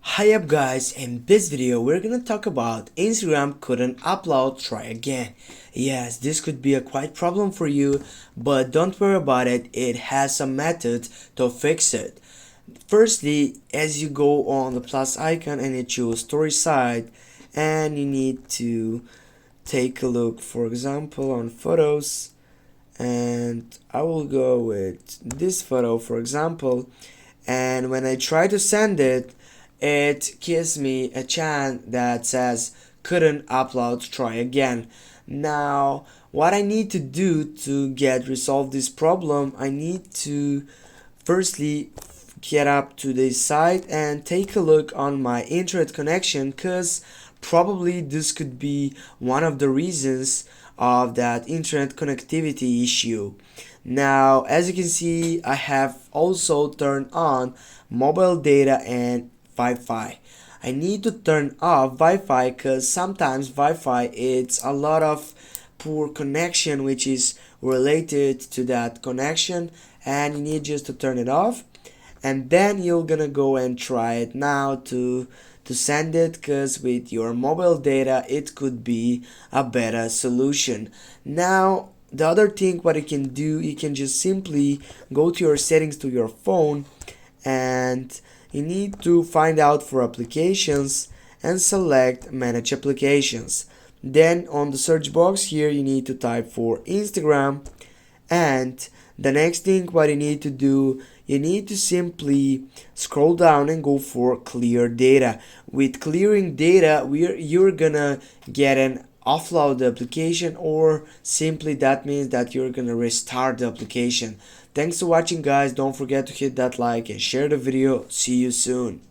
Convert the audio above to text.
Hi up guys, in this video we're gonna talk about Instagram couldn't upload, try again. Yes, this could be a quite problem for you, but don't worry about it, it has some method to fix it. Firstly, as you go on the plus icon and you choose story side, and you need to take a look, for example, on photos, and I will go with this photo for example, and when I try to send it, it gives me a chant that says couldn't upload, try again. Now what I need to do to get resolve this problem, I need to firstly get up to this site and take a look on my internet connection, because probably this could be one of the reasons of that internet connectivity issue. Now as you can see, I have also turned on mobile data and Wi-Fi. I need to turn off Wi-Fi because sometimes Wi-Fi it's a lot of poor connection which is related to that connection, and you need just to turn it off, and then you're gonna go and try it now to send it, because with your mobile data it could be a better solution. Now the other thing what you can do, you can just simply go to your settings to your phone, and you need to find out for applications and select manage applications. Then on the search box here you need to type for Instagram, and the next thing what you need to do, you need to simply scroll down and go for clear data. With clearing data, you're gonna get an offload the application, or simply that means that you're gonna restart the application. Thanks for watching guys, don't forget to hit that like and share the video. See you soon.